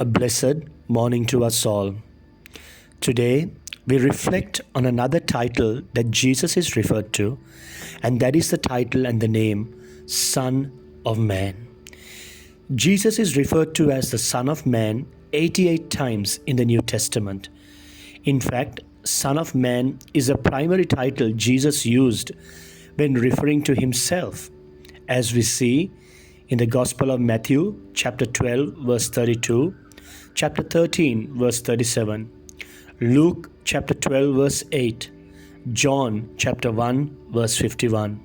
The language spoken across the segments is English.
A blessed morning to us all. Today, we reflect on another title that Jesus is referred to, and that is the title and the name Son of Man. Jesus is referred to as the Son of Man 88 times in the New Testament. In fact, Son of Man is a primary title Jesus used when referring to himself, as we see in the Gospel of Matthew, chapter 12, verse 32, chapter 13, verse 37, Luke, chapter 12, verse 8, John, chapter 1, verse 51.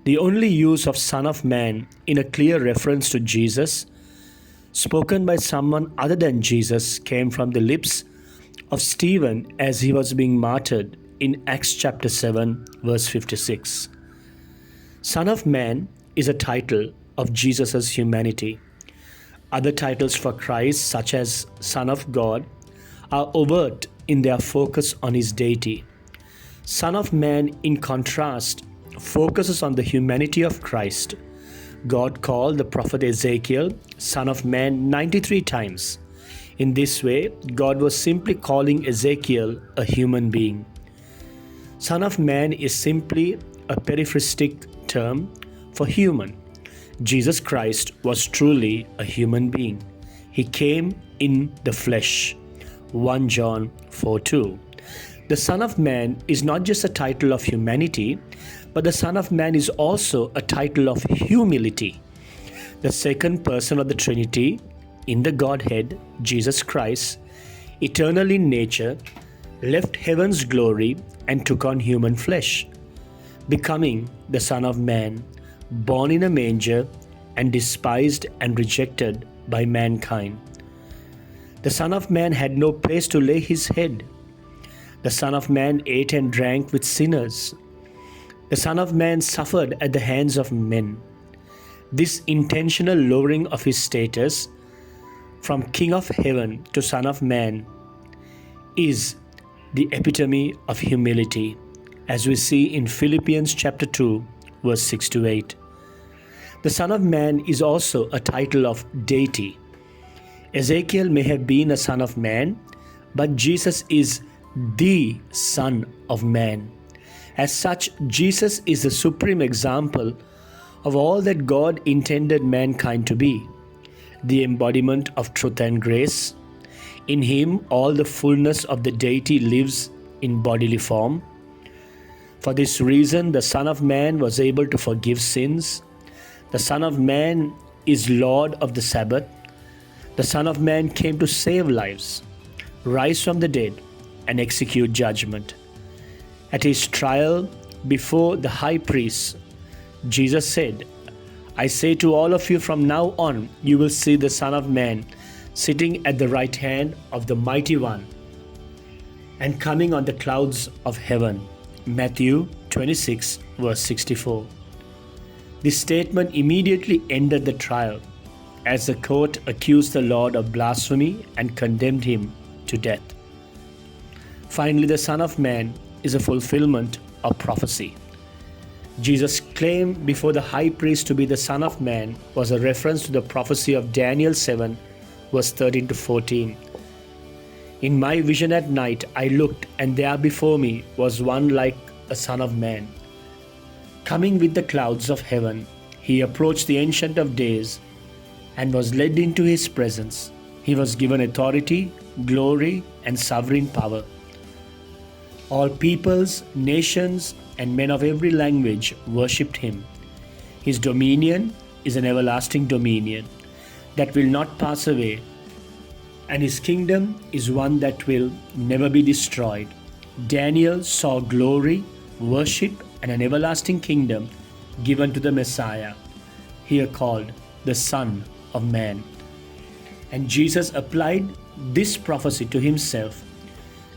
The only use of Son of Man in a clear reference to Jesus, spoken by someone other than Jesus, came from the lips of Stephen as he was being martyred in Acts chapter 7, verse 56. Son of Man is a title of Jesus' humanity. Other titles for Christ, such as Son of God, are overt in their focus on his deity. Son of Man, in contrast, focuses on the humanity of Christ. God called the prophet Ezekiel Son of Man 93 times. In this way, God was simply calling Ezekiel a human being. Son of Man is simply a periphrastic term for human. Jesus Christ was truly a human being. He came in the flesh. 1 John 4:2. The Son of Man is not just a title of humanity, but the Son of Man is also a title of humility. The second person of the Trinity, in the Godhead, Jesus Christ, eternal in nature, left heaven's glory and took on human flesh, becoming the Son of Man, born in a manger and despised and rejected by mankind. The Son of Man had no place to lay his head. The Son of Man ate and drank with sinners. The Son of Man suffered at the hands of men. This intentional lowering of his status from King of Heaven to Son of Man is the epitome of humility, as we see in Philippians chapter 2, verse 6 to 8. The Son of Man is also a title of deity. Ezekiel may have been a son of man, but Jesus is the Son of Man. As such, Jesus is the supreme example of all that God intended mankind to be, the embodiment of truth and grace. In him, all the fullness of the deity lives in bodily form. For this reason, the Son of Man was able to forgive sins. The Son of Man is Lord of the Sabbath. The Son of Man came to save lives, rise from the dead, and execute judgment. At his trial before the high priest, Jesus said, "I say to all of you, from now on, you will see the Son of Man sitting at the right hand of the Mighty One and coming on the clouds of heaven." Matthew 26, verse 64. This statement immediately ended the trial, as the court accused the Lord of blasphemy and condemned him to death. Finally, the Son of Man is a fulfillment of prophecy. Jesus' claim before the high priest to be the Son of Man was a reference to the prophecy of Daniel 7, verse 13 to 14. "In my vision at night I looked, and there before me was one like a Son of Man. Coming with the clouds of heaven, he approached the Ancient of Days and was led into his presence. He was given authority, glory, and sovereign power. All peoples, nations, and men of every language worshipped him. His dominion is an everlasting dominion that will not pass away, and his kingdom is one that will never be destroyed." Daniel saw glory, worship, and an everlasting kingdom given to the Messiah, here called the Son of Man. And Jesus applied this prophecy to himself.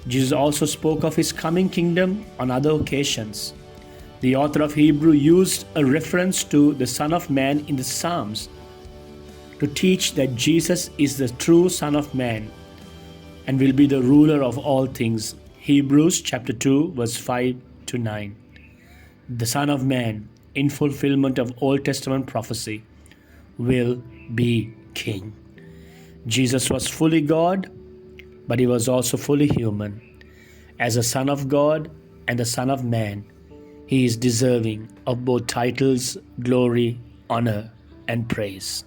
Jesus also spoke of his coming kingdom on other occasions. The author of Hebrew used a reference to the Son of Man in the Psalms to teach that Jesus is the true Son of Man and will be the ruler of all things. Hebrews chapter 2, verse 5 to 9. The Son of Man, in fulfillment of Old Testament prophecy, will be king. Jesus was fully God, but he was also fully human. As a Son of God and the Son of Man, he is deserving of both titles, glory, honor, and praise.